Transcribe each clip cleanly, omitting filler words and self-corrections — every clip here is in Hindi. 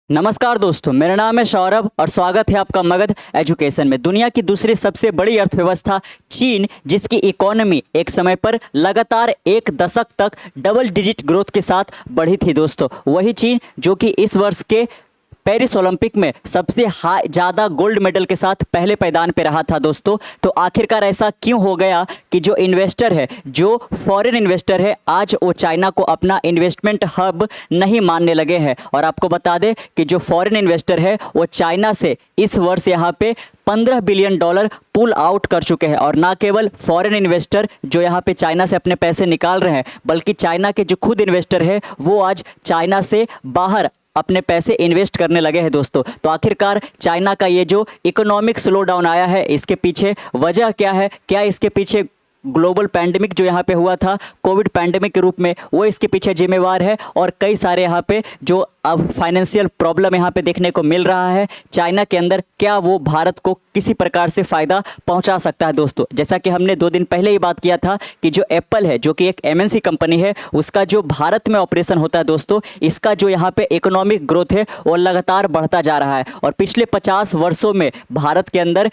नमस्कार दोस्तों, मेरा नाम है सौरभ और स्वागत है आपका मगध एजुकेशन में। दुनिया की दूसरी सबसे बड़ी अर्थव्यवस्था चीन, जिसकी इकोनॉमी एक समय पर लगातार एक दशक तक डबल डिजिट ग्रोथ के साथ बढ़ी थी दोस्तों, वही चीन जो कि इस वर्ष के पेरिस ओलंपिक में सबसे ज़्यादा गोल्ड मेडल के साथ पहले पायदान पे रहा था दोस्तों। तो आखिरकार ऐसा क्यों हो गया कि जो इन्वेस्टर है, जो फॉरेन इन्वेस्टर है, आज वो चाइना को अपना इन्वेस्टमेंट हब नहीं मानने लगे हैं। और आपको बता दें कि जो फॉरेन इन्वेस्टर है वो चाइना से इस वर्ष यहाँ पे $15 बिलियन पुल आउट कर चुके हैं। और ना केवल फॉरेन इन्वेस्टर जो यहाँ पे चाइना से अपने पैसे निकाल रहे हैं, बल्कि चाइना के जो खुद इन्वेस्टर है वो आज चाइना से बाहर अपने पैसे इन्वेस्ट करने लगे हैं दोस्तों। तो आखिरकार चाइना का ये जो इकोनॉमिक स्लो डाउन आया है, इसके पीछे वजह क्या है? क्या इसके पीछे ग्लोबल पैंडेमिक जो यहाँ पे हुआ था कोविड पैंडेमिक के रूप में, वो इसके पीछे जिम्मेवार है? और कई सारे यहाँ पे जो अब फाइनेंशियल प्रॉब्लम यहाँ पे देखने को मिल रहा है चाइना के अंदर, क्या वो भारत को किसी प्रकार से फ़ायदा पहुँचा सकता है दोस्तों? जैसा कि हमने 2 दिन पहले ही बात किया था कि जो एप्पल है, जो कि एक एमएनसी कंपनी है, उसका जो भारत में ऑपरेशन होता है दोस्तों, इसका जो यहाँ पे इकोनॉमिक ग्रोथ है वो लगातार बढ़ता जा रहा है। और पिछले 50 वर्षों में भारत के अंदर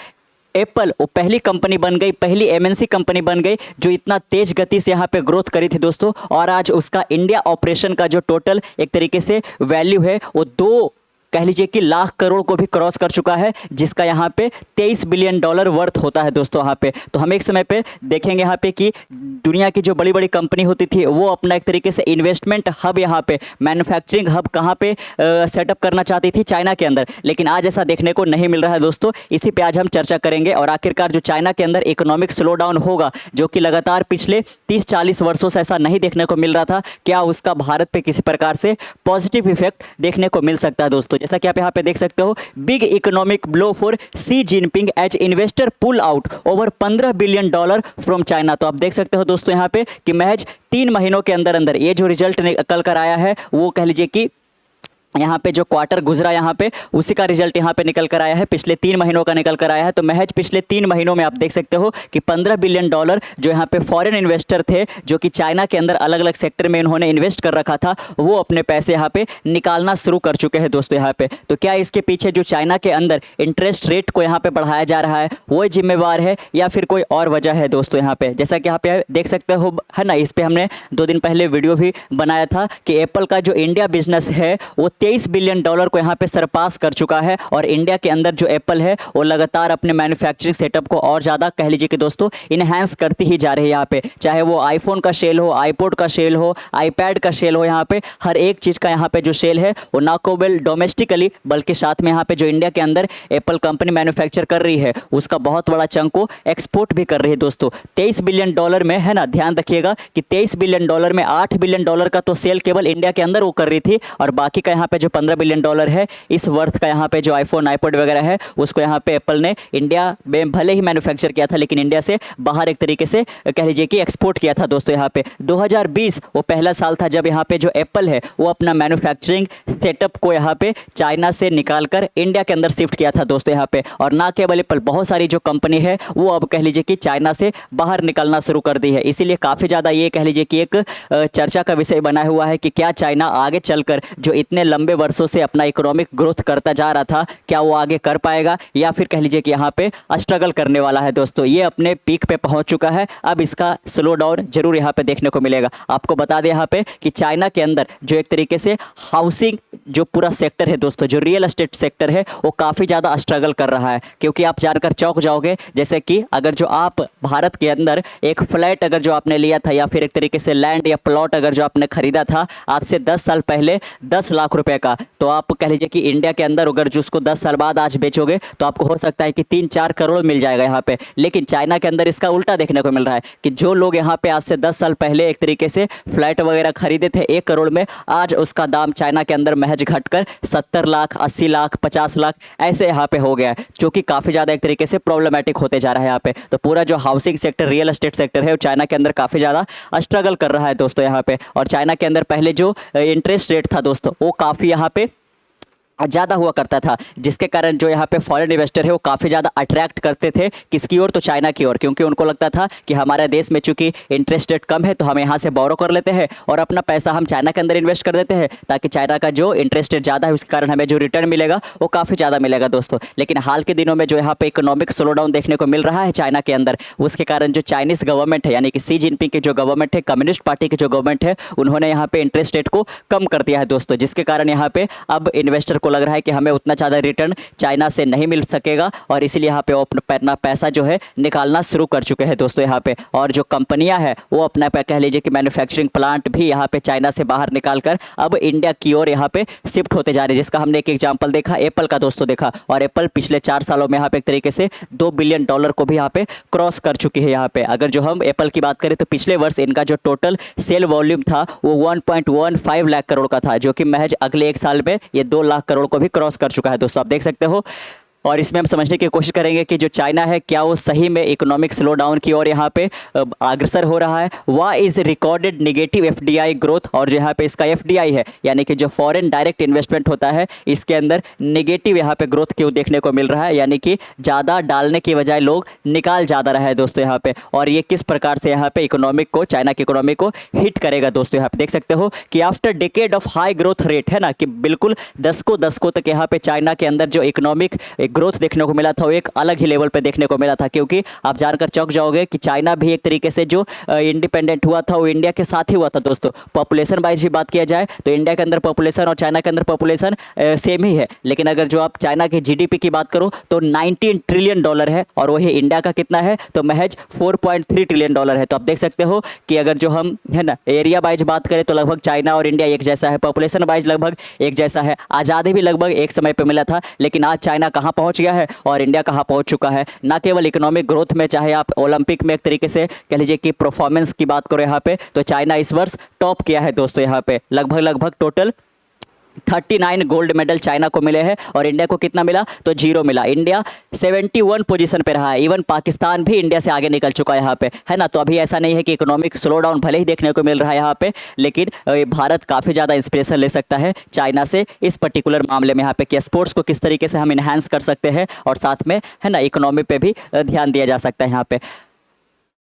एप्पल वो पहली कंपनी बन गई, पहली एमएनसी कंपनी बन गई जो इतना तेज गति से यहाँ पे ग्रोथ करी थी दोस्तों। और आज उसका इंडिया ऑपरेशन का जो टोटल एक तरीके से वैल्यू है वो 2 कह लीजिए कि लाख करोड़ को भी क्रॉस कर चुका है, जिसका यहाँ पे $23 बिलियन वर्थ होता है दोस्तों यहाँ पे। तो हम एक समय पे देखेंगे यहाँ पे कि दुनिया की जो बड़ी बड़ी कंपनी होती थी वो अपना एक तरीके से इन्वेस्टमेंट हब यहाँ पे, मैन्युफैक्चरिंग हब कहाँ पे सेटअप करना चाहती थी? चाइना के अंदर। लेकिन आज ऐसा देखने को नहीं मिल रहा है दोस्तों। इसी पे आज हम चर्चा करेंगे। और आखिरकार जो चाइना के अंदर इकोनॉमिक स्लो डाउन होगा, जो कि लगातार पिछले 30-40 वर्षों से ऐसा नहीं देखने को मिल रहा था, क्या उसका भारत पे किसी प्रकार से पॉजिटिव इफेक्ट देखने को मिल सकता है दोस्तों? जैसा कि आप यहाँ पे देख सकते हो, big economic blow for Xi Jinping as investor pull out over $15 billion from China. तो आप देख सकते हो दोस्तों यहाँ पे कि महज 3 महीनों के अंदर अंदर ये जो रिजल्ट निकल कर आया है, वो कह लीजिए कि यहाँ पे जो क्वार्टर गुजरा यहाँ पे उसी का रिजल्ट यहाँ पे निकल कर आया है, पिछले 3 महीनों का निकल कर आया है। तो महज पिछले 3 महीनों में आप देख सकते हो कि $15 बिलियन जो यहाँ पे फॉरेन इन्वेस्टर थे, जो कि चाइना के अंदर अलग अलग सेक्टर में इन्होंने इन्वेस्ट कर रखा था, वो अपने पैसे यहाँ पे निकालना शुरू कर चुके हैं दोस्तों यहाँ पे। तो क्या इसके पीछे जो चाइना के अंदर इंटरेस्ट रेट को यहाँ पे बढ़ाया जा रहा है वो जिम्मेवार है, या फिर कोई और वजह है दोस्तों यहाँ पे? जैसा कि यहाँ पे देख सकते हो है ना, इस पर हमने 2 दिन पहले वीडियो भी बनाया था कि एप्पल का जो इंडिया बिजनेस है वो $23 बिलियन को यहाँ पे सरपास कर चुका है। और इंडिया के अंदर जो एप्पल है वो लगातार अपने मैन्युफैक्चरिंग सेटअप को और ज़्यादा कह लीजिए कि दोस्तों इनहेंस करती ही जा रही है यहाँ पे। चाहे वो आईफोन का सेल हो, आईपॉड का सेल हो, आईपैड का सेल हो, यहाँ पे हर एक चीज़ का यहाँ पे जो सेल है वो ना केवल डोमेस्टिकली बल्कि साथ में यहाँ पे जो इंडिया के अंदर एप्पल कंपनी मैन्युफैक्चर कर रही है उसका बहुत बड़ा चंक को एक्सपोर्ट भी कर रही है दोस्तों। $23 बिलियन में, है ना, ध्यान रखिएगा कि $23 बिलियन में $8 बिलियन का तो सेल केवल इंडिया के अंदर वो कर रही थी, और बाकी का यहाँ पे जो $15 बिलियन है इस वर्थ का यहाँ पे जो आईफोन आईपॉड वगैरह है उसको यहाँ पे एप्पल ने इंडिया में भले ही मैन्युफैक्चर किया था, लेकिन इंडिया से बाहर एक तरीके से कह लीजिए कि एक्सपोर्ट किया था दोस्तों यहाँ पे। 2020 वो पहला साल था जब यहाँ पे जो एप्पल है वो अपना मैन्युफैक्चरिंग सेटअप को यहाँ पे चाइना से निकाल कर इंडिया के अंदर शिफ्ट किया था दोस्तों यहाँ पे। और ना केवल एप्पल, बहुत सारी जो कंपनी है वो अब कह लीजिए कि चाइना से बाहर निकलना शुरू कर दी है। इसीलिए काफ़ी ज़्यादा ये कह लीजिए कि एक चर्चा का विषय बना हुआ है कि क्या चाइना आगे चलकर जो इतने लंबे वर्षों से अपना इकोनॉमिक ग्रोथ करता जा रहा था, क्या वो आगे कर पाएगा, या फिर कह लीजिए कि यहाँ पे स्ट्रगल करने वाला है दोस्तों। ये अपने पीक पे पहुंच चुका है, अब इसका स्लो डाउन जरूर यहाँ पे देखने को मिलेगा। आपको बता दें यहाँ पे कि चाइना के अंदर जो एक तरीके से हाउसिंग जो पूरा सेक्टर है दोस्तों, जो रियल एस्टेट सेक्टर है वो काफ़ी ज़्यादा स्ट्रगल कर रहा है। क्योंकि आप जानकर चौंक जाओगे, जैसे कि अगर जो आप भारत के अंदर एक फ्लैट अगर जो आपने लिया था, या फिर एक तरीके से लैंड या प्लॉट अगर जो आपने खरीदा था आज से 10 साल पहले 10 लाख रुपए का, तो आप कह लीजिए कि इंडिया के अंदर अगर जो उसको 10 साल बाद आज बेचोगे तो आपको हो सकता है कि 3-4 करोड़ मिल जाएगा यहाँ पे। लेकिन चाइना के अंदर इसका उल्टा देखने को मिल रहा है कि जो लोग यहाँ पे आज से 10 साल पहले एक तरीके से फ्लैट वगैरह खरीदे थे 1 करोड़ में, आज उसका दाम चाइना के अंदर महज घटकर 70 लाख, 80 लाख, 50 लाख ऐसे यहाँ पे हो गया है, जो कि काफ़ी ज़्यादा एक तरीके से प्रॉब्लमेटिक होते जा रहा है यहाँ पे। तो पूरा जो housing sector, real estate sector है वो चाइना के अंदर काफ़ी ज़्यादा स्ट्रगल कर रहा है दोस्तों यहाँ पे। और चाइना के अंदर पहले जो इंटरेस्ट रेट था दोस्तों वो काफ़ी यहाँ पे ज़्यादा हुआ करता था, जिसके कारण जो यहाँ पे फॉरेन इन्वेस्टर है वो काफ़ी ज़्यादा अट्रैक्ट करते थे किसकी ओर, तो चाइना की ओर, क्योंकि उनको लगता था कि हमारे देश में चूंकि इंटरेस्ट रेट कम है तो हम यहाँ से बोरो कर लेते हैं और अपना पैसा हम चाइना के अंदर इन्वेस्ट कर देते हैं, ताकि चाइना का जो इंटरेस्ट रेट ज़्यादा है उसके कारण हमें जो रिटर्न मिलेगा वो काफ़ी ज़्यादा मिलेगा दोस्तों। लेकिन हाल के दिनों में जो यहाँ पे इकोनॉमिक स्लो डाउन देखने को मिल रहा है चाइना के अंदर, उसके कारण जो चाइनीज़ गवर्नमेंट है यानी कि शी जिनपिंग की जो गवर्नमेंट है, कम्युनिस्ट पार्टी की जो गवर्नमेंट है, उन्होंने यहाँ पे इंटरेस्ट रेट को कम कर दिया है दोस्तों, जिसके कारण यहाँ पे अब इन्वेस्टर को लग रहा है कि हमें उतना ज़्यादा रिटर्न चाइना से नहीं मिल सकेगा, और इसीलिए यहाँ पे वो अपना पैसा जो है निकालना शुरू कर चुके हैं दोस्तों यहाँ पे। और जो कंपनियां हैं वो अपना कह लीजिए कि मैन्युफैक्चरिंग प्लांट भी यहाँ पे चाइना से बाहर निकाल कर अब इंडिया की ओर यहाँ पे शिफ्ट होते जा रहे हैं, जिसका हमने एक एग्जाम्पल देखा एप्पल का दोस्तों देखा, और एप्पल पिछले 4 सालों में यहाँ पे एक तरीके से $2 बिलियन को भी यहाँ पे क्रॉस कर चुकी है यहाँ पे। अगर जो हम एप्पल की बात करें तो पिछले वर्ष इनका जो टोटल सेल वॉल्यूम था वो 1.15 लाख करोड़ का था, जो कि महज अगले 1 साल में ये 2 लाख करोड़ को भी क्रॉस कर चुका है दोस्तों, आप देख सकते हो। और इसमें हम समझने की कोशिश करेंगे कि जो चाइना है क्या वो सही में इकोनॉमिक स्लो डाउन की ओर यहाँ पे अग्रसर हो रहा है। Why is recorded negative FDI growth, और जो यहाँ पे इसका एफडीआई है यानी कि जो फॉरेन डायरेक्ट इन्वेस्टमेंट होता है इसके अंदर नेगेटिव यहाँ पे ग्रोथ क्यों देखने को मिल रहा है, यानी कि ज़्यादा डालने की बजाय लोग निकाल ज़्यादा रहा है दोस्तों यहाँ पे। और ये किस प्रकार से यहाँ पे इकोनॉमिक को, चाइना की इकोनॉमी को हिट करेगा दोस्तों, यहाँ पे देख सकते हो कि after decade of high growth rate है ना, कि बिल्कुल दशकों तक यहाँ पे चाइना के अंदर जो इकोनॉमिक ग्रोथ देखने को मिला था वो एक अलग ही लेवल पे देखने को मिला था, क्योंकि आप जानकर चौंक जाओगे कि चाइना भी एक तरीके से जो इंडिपेंडेंट हुआ था वो इंडिया के साथ ही हुआ था दोस्तों। पॉपुलेशन वाइज भी बात किया जाए तो इंडिया के अंदर पॉपुलेशन और चाइना के अंदर पॉपुलेशन सेम ही है, लेकिन अगर जो आप चाइना के जीडीपी की बात करो तो $19 ट्रिलियन है, और वही इंडिया का कितना है तो महज $4.3 ट्रिलियन है। तो आप देख सकते हो कि अगर जो हम है ना एरिया वाइज बात करें तो लगभग चाइना और इंडिया एक जैसा है, पॉपुलेशन वाइज लगभग एक जैसा है, आज़ादी भी लगभग एक समय पर मिला था, लेकिन आज चाइना कहाँ पहुँच गया है और इंडिया कहाँ पहुंच चुका है। ना केवल इकोनॉमिक ग्रोथ में, चाहे आप ओलंपिक में एक तरीके से कह लीजिए कि परफॉर्मेंस की बात करो यहाँ पे, तो चाइना इस वर्ष टॉप किया है दोस्तों यहाँ पे, लगभग टोटल 39 गोल्ड मेडल चाइना को मिले हैं और इंडिया को कितना मिला तो 0 मिला। इंडिया 71 पोजीशन पे रहा है, इवन पाकिस्तान भी इंडिया से आगे निकल चुका है यहाँ पे, है ना। तो अभी ऐसा नहीं है कि इकोनॉमिक स्लो डाउन भले ही देखने को मिल रहा है यहाँ पे, लेकिन भारत काफ़ी ज़्यादा इंस्पिरेशन ले सकता है चाइना से इस पर्टिकुलर मामले में यहाँ पे कि स्पोर्ट्स को किस तरीके से हम इन्हांस कर सकते हैं, और साथ में है ना इकोनॉमी पे भी ध्यान दिया जा सकता है यहाँ पे।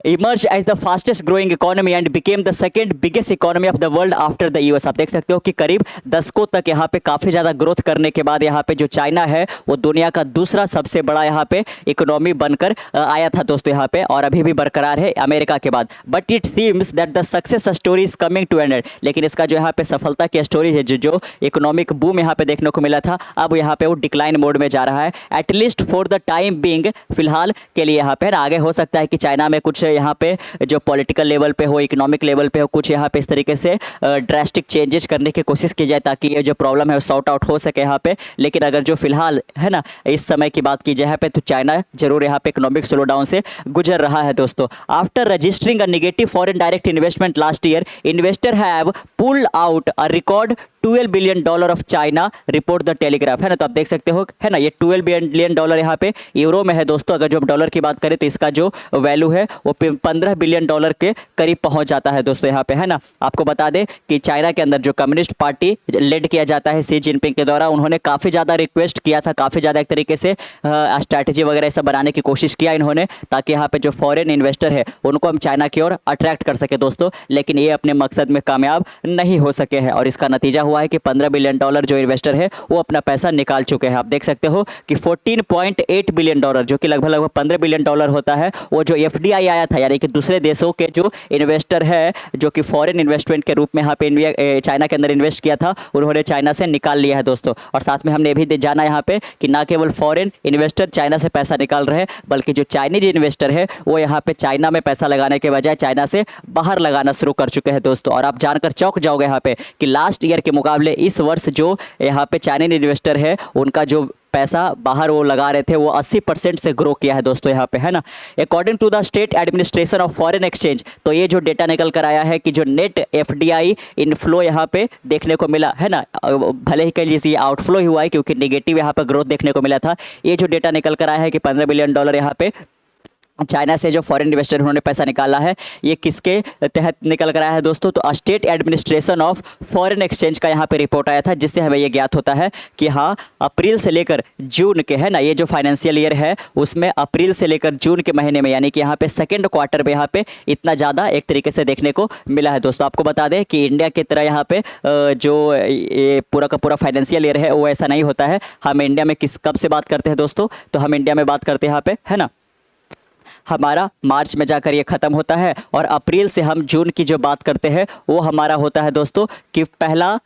emerged as the fastest growing economy and became the second biggest economy of the world after the US। आप देख सकते हो कि करीब दशकों तक यहाँ पे काफ़ी ज़्यादा ग्रोथ करने के बाद यहाँ पे जो चाइना है वो दुनिया का दूसरा सबसे बड़ा यहाँ पे इकोनॉमी बनकर आया था दोस्तों यहाँ पे, और अभी भी बरकरार है अमेरिका के बाद। But it seems that the success story is coming to an end, लेकिन इसका जो यहाँ पे सफलता की स्टोरी है, जो इकोनॉमिक बूम यहाँ पे देखने को मिला था, अब यहाँ पे वो डिक्लाइन मोड में जा रहा है, at least for the time being, फिलहाल के लिए यहाँ पे। आगे हो सकता है कि चाइना में कुछ यहाँ पे जो पॉलिटिकल लेवल पे हो, इकोनॉमिक लेवल पे हो, कुछ यहाँ पे इस तरीके से ड्रास्टिक चेंजेस करने की कोशिश की जाए ताकि ये जो प्रॉब्लम है वो सॉर्ट आउट हो सके यहाँ पे। लेकिन अगर जो फिलहाल है ना इस समय की बात की जाए यहाँ पे, तो चाइना जरूर यहाँ पे इकोनॉमिक स्लो डाउन से गुजर रहा है दोस्तों। After registering a negative foreign direct investment last year, investor have pulled out a record $12 billion of China, report the telegraph, है ना। तो आप देख सकते हो है ना, ये $12 बिलियन यहाँ पे यूरो में है दोस्तों। अगर जो हम डॉलर की बात करें तो इसका जो वैल्यू है वो $15 बिलियन के करीब पहुंच जाता है दोस्तों यहाँ पे, है ना। आपको बता दें कि चाइना के अंदर जो कम्युनिस्ट पार्टी लेड किया जाता है शी जिनपिंग के द्वारा, उन्होंने काफ़ी ज़्यादा रिक्वेस्ट किया था, काफ़ी ज़्यादा एक तरीके से स्ट्रैटेजी वगैरह सब बनाने की कोशिश किया इन्होंने, ताकि यहाँ पे जो फॉरेन इन्वेस्टर है उनको हम चाइना की ओर अट्रैक्ट कर सके दोस्तों। लेकिन ये अपने मकसद में कामयाब नहीं हो सके हैं, और इसका नतीजा हुआ है कि $15 बिलियन जो इन्वेस्टर है वो अपना पैसा निकाल चुके हैं। आप देख सकते हो कि $14.8 बिलियन, जो कि लगभग $15 बिलियन होता है, वो जो एफडीआई आया था, यानी कि दूसरे देशों के जो इन्वेस्टर है जो कि फॉरेन इन्वेस्टमेंट के रूप में यहाँ पे चाइना के अंदर इन्वेस्ट किया था, उन्होंने चाइना से निकाल लिया है दोस्तों। और साथ में हमने भी जाना यहाँ पे कि ना केवल फॉरेन इन्वेस्टर चाइना से पैसा निकाल रहे हैं, बल्कि जो चाइनीज इन्वेस्टर है वो यहाँ पे चाइना में पैसा लगाने के बजाय चाइना से बाहर लगाना शुरू कर चुके हैं दोस्तों। और आप जानकर चौंक जाओगे यहाँ पे कि लास्ट ईयर के मुकाबले इस वर्ष जो यहाँ पे चाइनीज इन्वेस्टर है उनका जो पैसा बाहर वो लगा रहे थे वो 80% से ग्रो किया है दोस्तों यहाँ पे, है ना। According to the State Administration of Foreign Exchange, तो ये जो डेटा निकल कर आया है कि जो नेट एफडीआई इनफ्लो यहाँ पे देखने को मिला है ना, भले ही कह लीजिए आउटफ्लो ही हुआ है क्योंकि नेगेटिव यहाँ पे ग्रोथ देखने को मिला था। ये जो डेटा निकल कर आया है कि $15 बिलियन यहाँ पे चाइना से जो फॉरेन इन्वेस्टर उन्होंने पैसा निकाला है, ये किसके तहत निकल कर आया है दोस्तों? तो state Administration of Foreign exchange का यहाँ पे रिपोर्ट आया था, जिससे हमें ये ज्ञात होता है कि हाँ, अप्रैल से लेकर जून के, है ना, ये जो फाइनेंशियल ईयर है उसमें अप्रैल से लेकर जून के महीने में, यानी कि यहाँ पे सेकेंड क्वार्टर में यहाँ पे इतना ज़्यादा एक तरीके से देखने को मिला है दोस्तों। आपको बता दें कि इंडिया की तरह यहाँ पे जो ये पूरा का पूरा फाइनेंशियल ईयर है वो ऐसा नहीं होता है। हम इंडिया में कब से बात करते हैं दोस्तों? तो हम इंडिया में बात करते हैं यहाँ पे, है ना, हमारा मार्च में जाकर ये ख़त्म होता है, और अप्रैल से हम जून की जो बात करते हैं वो हमारा होता है दोस्तों कि पहला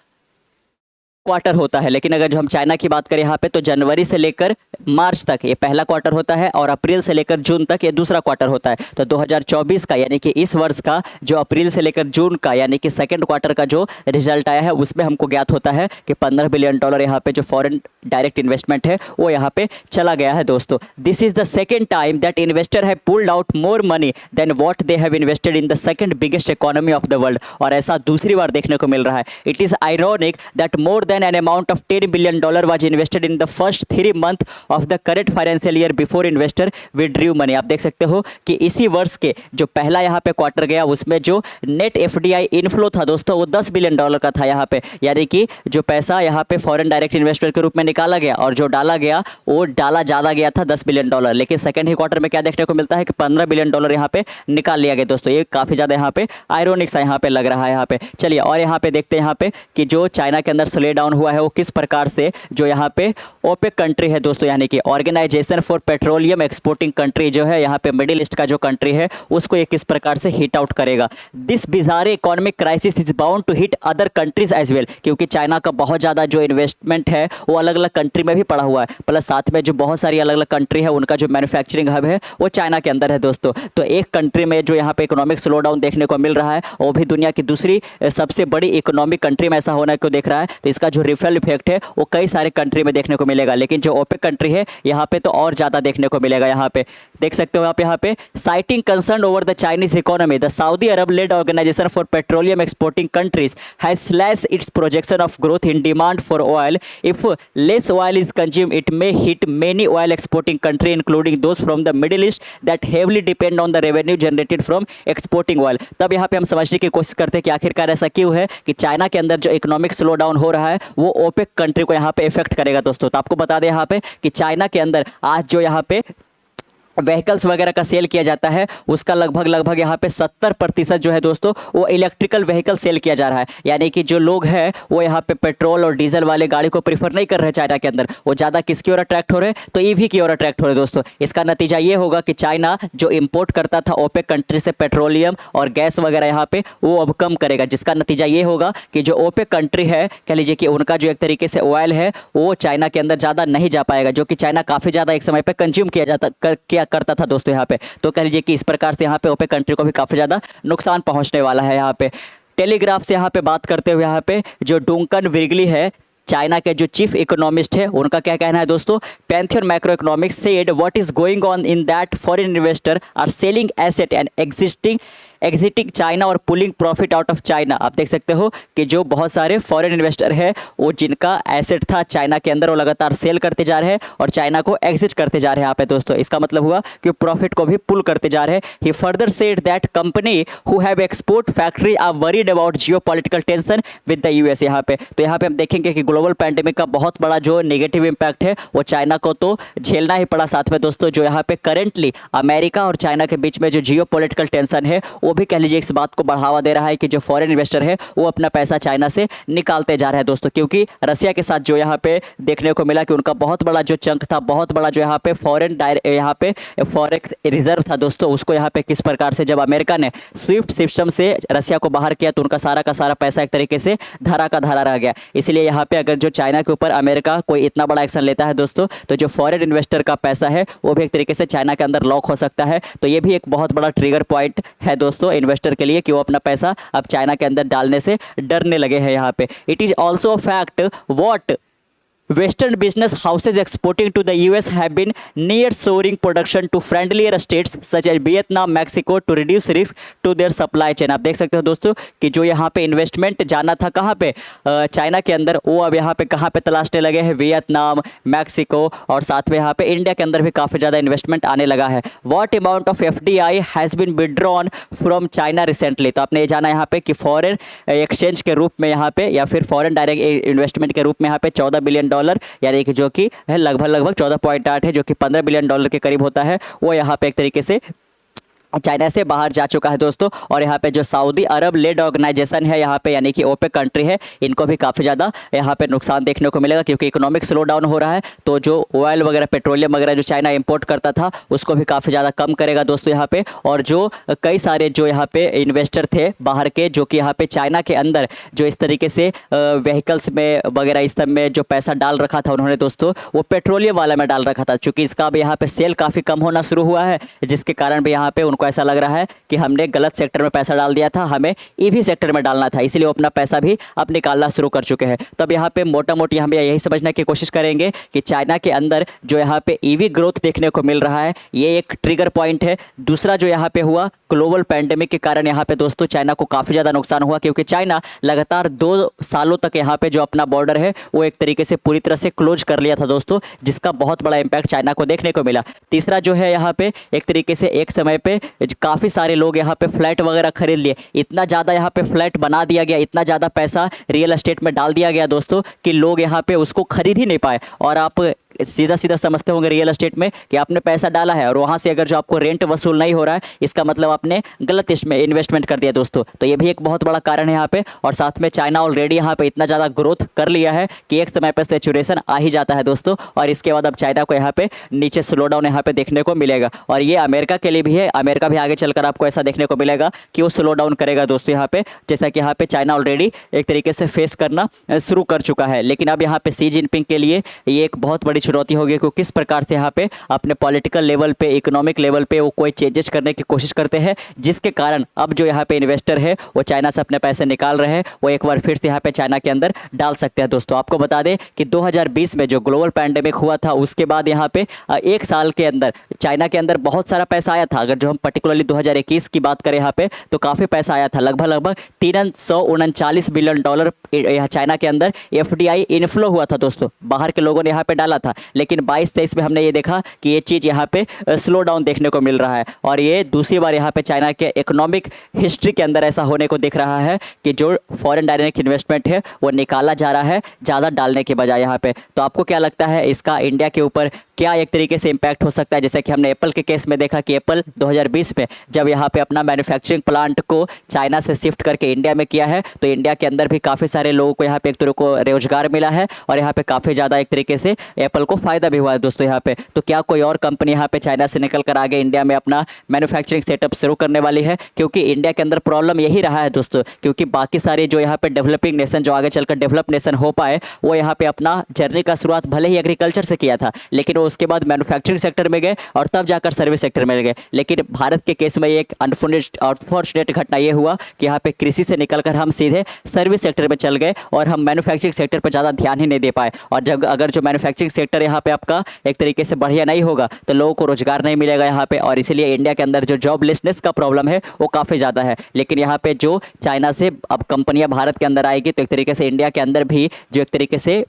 क्वार्टर होता है। लेकिन अगर जो हम चाइना की बात करें यहाँ पे, तो जनवरी से लेकर मार्च तक ये पहला क्वार्टर होता है, और अप्रैल से लेकर जून तक ये दूसरा क्वार्टर होता है। तो 2024 का, यानी कि इस वर्ष का जो अप्रैल से लेकर जून का, यानी कि सेकेंड क्वार्टर का जो रिजल्ट आया है, उसमें हमको ज्ञात होता है कि $15 बिलियन यहाँ पे जो फॉरेन डायरेक्ट इन्वेस्टमेंट है वो यहाँ पे चला गया है दोस्तों। This is the second time that investor have pulled out more money than what they have invested in the second biggest economy of the world. और ऐसा दूसरी बार देखने को मिल रहा है। It is ironic that more than an amount of $10 billion was invested in the first 3 months of the current financial year before investor withdrew money। आप देख सकते हो कि इसी वर्ष के जो पहला यहाँ पे क्वार्टर गया, उसमें जो नेट एफडीआई इनफ्लो था दोस्तों, वो $10 बिलियन का था यहाँ पे। यानी कि जो पैसा यहाँ पे फॉरेन डायरेक्ट इन्वेस्टर के रूप में निकाला गया और जो डाला गया, वो डाला ज़्यादा गया था $10 बिलियन। लेकिन सेकेंड ही क्वार्टर में क्या देखने को मिलता है कि $15 बिलियन यहाँ पे निकाल लिया गया दोस्तों। ये काफ़ी ज़्यादा यहाँ पे आयरोनिक सा यहाँ पे लग रहा है यहाँ पे। चलिए और यहाँ पे देखते हैं यहाँ पे कि जो चाइना के अंदर स्ले डाउन हुआ है वो किस प्रकार से जो यहाँ पे ओपेक कंट्री है दोस्तों, यानी कि organisation for petroleum exporting country जो है यहाँ पे मिडिल ईस्ट का जो कंट्री है, उसको ये किस प्रकार से हिट आउट करेगा। This bizarre economic crisis is bound to hit other countries as well, क्योंकि चाइना का बहुत ज़्यादा जो इन्वेस्टमेंट है वो अलग अलग कंट्री में भी पड़ा हुआ है, प्लस साथ में जो बहुत सारी अलग अलग कंट्री है उनका जो मैन्युफैक्चरिंग हब है वो चाइना के अंदर है दोस्तों। तो एक कंट्री में जो यहाँ पे इकोनॉमिक स्लो डाउन देखने को मिल रहा है, वो भी दुनिया की दूसरी सबसे बड़ी इकोनॉमिक कंट्री में ऐसा होने को देख रहा है, तो इसका जो रिफल इफेक्ट है वो कई सारे कंट्री में देखने को मिलेगा। लेकिन जो ओपेक कंट्री है यहाँ पे तो और ज़्यादा देखने को मिलेगा। यहाँ पे देख सकते हो आप, यहाँ पे citing concern over the Chinese economy, the Saudi Arab led organisation for petroleum exporting countries has slash its projection of growth in demand for oil. If less oil is consume it may hit many oil exporting country including those from the Middle East that heavily depend on the revenue generated from exporting oil. तब यहाँ पे हम समझने की कोशिश करते हैं कि आखिरकार ऐसा क्यों है कि चाइना के अंदर जो इकोनॉमिक स्लो डाउन हो रहा है वो ओपेक कंट्री को यहाँ पे इफेक्ट करेगा दोस्तों। तो आपको बता दें यहाँ पे कि चाइना के अंदर आज जो यहाँ पे व्हीकल्स वगैरह का सेल किया जाता है, उसका लगभग यहाँ पे 70% जो है दोस्तों वो इलेक्ट्रिकल व्हीकल सेल किया जा रहा है। यानी कि जो लोग हैं वो यहाँ पे पेट्रोल और डीजल वाले गाड़ी को प्रीफर नहीं कर रहे हैं चाइना के अंदर, वो ज़्यादा किसकी ओर अट्रैक्ट हो रहे हैं? तो ईवी की ओर अट्रैक्ट हो रहे हैं दोस्तों। इसका नतीजा ये होगा कि चाइना जो इम्पोर्ट करता था ओपेक कंट्री से पेट्रोलियम और गैस वगैरह यहाँ पे, वो अब कम करेगा, जिसका नतीजा ये होगा कि जो ओपेक कंट्री है, कह लीजिए कि उनका जो एक तरीके से ऑयल है वो चाइना के अंदर ज़्यादा नहीं जा पाएगा, जो कि चाइना काफ़ी ज़्यादा एक समय पर कंज्यूम किया करता था दोस्तों यहाँ पे। तो कह लीजिए कि इस प्रकार से यहाँ पे ओपेक कंट्री को भी काफ़ी ज़्यादा नुकसान पहुँचने वाला है। यहाँ पे टेलीग्राफ से यहाँ पे बात करते हुए यहाँ पे जो डुंकन विर्गली है, चाइना के जो चीफ इकोनॉमिस्ट है, उनका क्या कहना है दोस्तों? Pantheon macroeconomics said what is going on in that foreign investor are selling asset and exiting China और pulling profit out of China. आप देख सकते हो कि जो बहुत सारे फॉरेन इन्वेस्टर है वो जिनका एसेट था चाइना के अंदर, वो लगातार सेल करते जा रहे हैं और चाइना को एग्जिट करते जा रहे हैं यहाँ पे दोस्तों। इसका मतलब हुआ कि प्रॉफिट को भी पुल करते जा रहे हैं। He further said that company who have export factory are worried about geopolitical tension with the US. यहाँ पे तो यहाँ पे हम देखेंगे कि ग्लोबल पैंडेमिक का बहुत बड़ा जो नेगेटिव इम्पैक्ट है वो चाइना को तो झेलना ही पड़ा। साथ में दोस्तों जो यहाँ पे करेंटली अमेरिका और चाइना के बीच में जो जियोपॉलिटिकल टेंशन है वो भी कह लीजिए इस बात को बढ़ावा दे रहा है कि जो फॉरेन इन्वेस्टर है वो अपना पैसा चाइना से निकालते जा रहे हैं दोस्तों। क्योंकि रसिया के साथ जो यहाँ पे देखने को मिला कि उनका बहुत बड़ा जो चंक था, बहुत बड़ा जो यहाँ पे यहाँ पे फॉरेक्स रिजर्व था दोस्तों, उसको यहाँ पे किस प्रकार से जब अमेरिका ने स्विफ्ट सिस्टम से रसिया को बाहर किया तो उनका सारा का सारा पैसा एक तरीके से धारा का धारा रह गया। इसलिए यहाँ पे अगर जो चाइना के ऊपर अमेरिका कोई इतना बड़ा एक्शन लेता है दोस्तों, तो जो फॉरेन इन्वेस्टर का पैसा है वो भी एक तरीके से चाइना के अंदर लॉक हो सकता है। तो ये भी एक बहुत बड़ा ट्रिगर पॉइंट है दोस्तों इन्वेस्टर के लिए कि वो अपना पैसा अब चाइना के अंदर डालने से डरने लगे हैं यहाँ पे। It is also fact what Western business houses exporting to the US have been near-shoring production to friendlier states such as Vietnam, Mexico to reduce risk to their supply chain। आप देख सकते हो दोस्तों कि जो यहाँ पे इन्वेस्टमेंट जाना था कहाँ पे, चाइना के अंदर, वो अब यहाँ पे कहाँ पे तलाशने लगे हैं, वियतनाम, मैक्सिको और साथ में यहाँ पे इंडिया के अंदर भी काफ़ी ज़्यादा इन्वेस्टमेंट आने लगा है। What amount of FDI has been withdrawn from China recently. तो आपने ये जाना यहाँ पे कि फॉरेन एक्सचेंज के रूप में यहाँ पे या फिर फॉरेन डायरेक्ट इन्वेस्टमेंट के रूप में यहाँ पे $14 बिलियन, यानी कि जो कि है लगभग 14.8 है, जो कि $15 बिलियन के करीब होता है, वो यहाँ पे एक तरीके से चाइना से बाहर जा चुका है दोस्तों। और यहाँ पे जो सऊदी अरब लेड ऑर्गेनाइजेशन है यहाँ पे, यानी कि ओपेक कंट्री है, इनको भी काफ़ी ज़्यादा यहाँ पे नुकसान देखने को मिलेगा क्योंकि इकोनॉमिक स्लो डाउन हो रहा है। तो जो ऑयल वगैरह, पेट्रोलियम वगैरह जो चाइना इंपोर्ट करता था उसको भी काफ़ी ज़्यादा कम करेगा दोस्तों यहाँ पे। और जो कई सारे जो यहाँ पे इन्वेस्टर थे बाहर के, जो कि यहाँ पे चाइना के अंदर जो इस तरीके से व्हीकल्स में वगैरह इस सब में जो पैसा डाल रखा था उन्होंने दोस्तों, वो पेट्रोलियम वाला में डाल रखा था। चूँकि इसका अब यहाँ पे सेल काफ़ी कम होना शुरू हुआ है, जिसके कारण भी यहाँ पे उनको ऐसा लग रहा है कि हमने गलत सेक्टर में पैसा डाल दिया था, हमें ईवी सेक्टर में डालना था, इसलिए वो अपना पैसा भी अब निकालना शुरू कर चुके हैं। तब यहाँ पे मोटा मोटी हम यही समझने की कोशिश करेंगे कि चाइना के अंदर जो यहाँ पे ईवी ग्रोथ देखने को मिल रहा है, ये एक ट्रिगर पॉइंट है। दूसरा जो यहाँ पे हुआ, ग्लोबल पैंडेमिक के कारण यहाँ पे दोस्तों चाइना को काफ़ी ज़्यादा नुकसान हुआ क्योंकि चाइना लगातार 2 सालों तक यहाँ पे जो अपना बॉर्डर है वो एक तरीके से पूरी तरह से क्लोज कर लिया था दोस्तों, जिसका बहुत बड़ा इम्पैक्ट चाइना को देखने को मिला। तीसरा जो है यहाँ पे एक तरीके से एक समय पे काफ़ी सारे लोग यहाँ पे फ्लैट वगैरह खरीद लिए, इतना ज़्यादा यहाँ पे फ्लैट बना दिया गया, इतना ज़्यादा पैसा रियल एस्टेट में डाल दिया गया दोस्तों कि लोग यहाँ पे उसको खरीद ही नहीं पाए। और आप सीधा सीधा समझते होंगे रियल एस्टेट में कि आपने पैसा डाला है और वहाँ से अगर जो आपको रेंट वसूल नहीं हो रहा है, इसका मतलब आपने गलत इसमें इन्वेस्टमेंट कर दिया दोस्तों। तो ये भी एक बहुत बड़ा कारण है यहाँ पे। और साथ में चाइना ऑलरेडी यहाँ पे इतना ज़्यादा ग्रोथ कर लिया है कि एक समय पर सेचुरेशन आ ही जाता है दोस्तों। और इसके बाद अब चाइना को यहाँ पे नीचे स्लो डाउन यहाँ पे देखने को मिलेगा। और ये अमेरिका के लिए भी है, अमेरिका भी आगे चलकर आपको ऐसा देखने को मिलेगा कि वो स्लो डाउन करेगा दोस्तों यहाँ पे, जैसा कि यहाँ पे चाइना ऑलरेडी एक तरीके से फेस करना शुरू कर चुका है। लेकिन अब यहाँ पे शी जिनपिंग के लिए ये एक बहुत बड़ी चुनौती होगी कि किस प्रकार से यहाँ पे अपने पॉलिटिकल लेवल पे, इकोनॉमिक लेवल पे वो कोई चेंजेस करने की कोशिश करते हैं, जिसके कारण अब जो यहाँ पे इन्वेस्टर है वो चाइना से अपने पैसे निकाल रहे हैं, वो एक बार फिर से यहाँ पे चाइना के अंदर डाल सकते हैं दोस्तों। आपको बता दें कि 2020 में जो ग्लोबल पैंडेमिक हुआ था उसके बाद यहाँ पे एक साल के अंदर चाइना के अंदर बहुत सारा पैसा आया था। अगर जो हम पर्टिकुलरली 2021 की बात करें यहाँ पे, तो काफ़ी पैसा आया था, लगभग $339 बिलियन यहाँ चाइना के अंदर FDI इनफ्लो हुआ था दोस्तों, बाहर के लोगों ने यहाँ पे डाला था। लेकिन 22-23 में हमने ये देखा कि ये चीज़ यहाँ पे स्लो डाउन देखने को मिल रहा है। और ये दूसरी बार यहाँ पे चाइना के इकोनॉमिक हिस्ट्री के अंदर ऐसा होने को दिख रहा है कि जो फॉरेन डायरेक्ट इन्वेस्टमेंट है वो निकाला जा रहा है ज़्यादा डालने के बजाय यहाँ पे। तो आपको क्या लगता है इसका इंडिया के ऊपर क्या एक तरीके से इम्पैक्ट हो सकता है? जैसे कि हमने एप्पल के केस में देखा कि एप्पल 2020 में जब यहाँ पे अपना मैन्युफैक्चरिंग प्लांट को चाइना से शिफ्ट करके इंडिया में किया है, तो इंडिया के अंदर भी काफ़ी सारे लोगों को यहाँ पे एक तरह को रोजगार मिला है और यहाँ पे काफ़ी ज़्यादा एक तरीके से एप्पल को फ़ायदा भी हुआ है दोस्तों यहाँ पे। तो क्या कोई और कंपनी यहाँ पे चाइना से निकल कर आगे इंडिया में अपना मैन्युफैक्चरिंग सेटअप शुरू करने वाली है? क्योंकि इंडिया के अंदर प्रॉब्लम यही रहा है दोस्तों, क्योंकि बाकी सारे जो यहाँ पे डेवलपिंग नेशन, जो आगे चलकर डेवलप नेशन हो पाए, वो यहाँ पे अपना जर्नी का शुरुआत भले ही एग्रीकल्चर से किया था, लेकिन वो उसके बाद मैन्युफैक्चरिंग सेक्टर में गए और तब जाकर सर्विस सेक्टर में गए। लेकिन भारत के केस में एक अनफॉर्चुनेट घटना ये हुआ कि यहाँ पे कृषि से निकलकर हम सीधे सर्विस सेक्टर में चल गए और हम मैन्युफैक्चरिंग सेक्टर पर ज़्यादा ध्यान ही नहीं दे पाए। और जब अगर जो मैन्युफैक्चरिंग सेक्टर यहाँ पे आपका एक तरीके से बढ़िया नहीं होगा तो लोगों को रोजगार नहीं मिलेगा यहाँ पे, और इसीलिए इंडिया के अंदर जो जॉबलेसनेस का प्रॉब्लम है वो काफ़ी ज़्यादा है। लेकिन यहाँ पे जो चाइना से अब कंपनियाँ भारत के अंदर आएगी, तो एक तरीके से इंडिया के अंदर भी जो एक तरीके से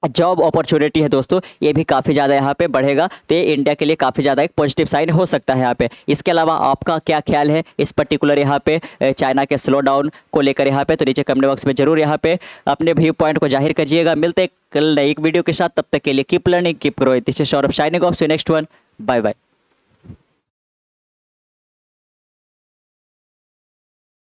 जॉब अपॉर्चुनिटी है दोस्तों, ये भी काफ़ी ज़्यादा यहाँ पे बढ़ेगा। तो ये इंडिया के लिए काफ़ी ज़्यादा एक पॉजिटिव साइन हो सकता है यहाँ पे। इसके अलावा आपका क्या ख्याल है इस पर्टिकुलर यहाँ पे चाइना के स्लो डाउन को लेकर यहाँ पे? तो नीचे कमेंट बॉक्स में जरूर यहाँ पे अपने व्यू पॉइंट को जाहिर कीजिएगा। मिलते हैं कल नई एक वीडियो के साथ, तब तक के लिए keep learning, keep growing. This is Saurabh signing off, see next one, bye bye.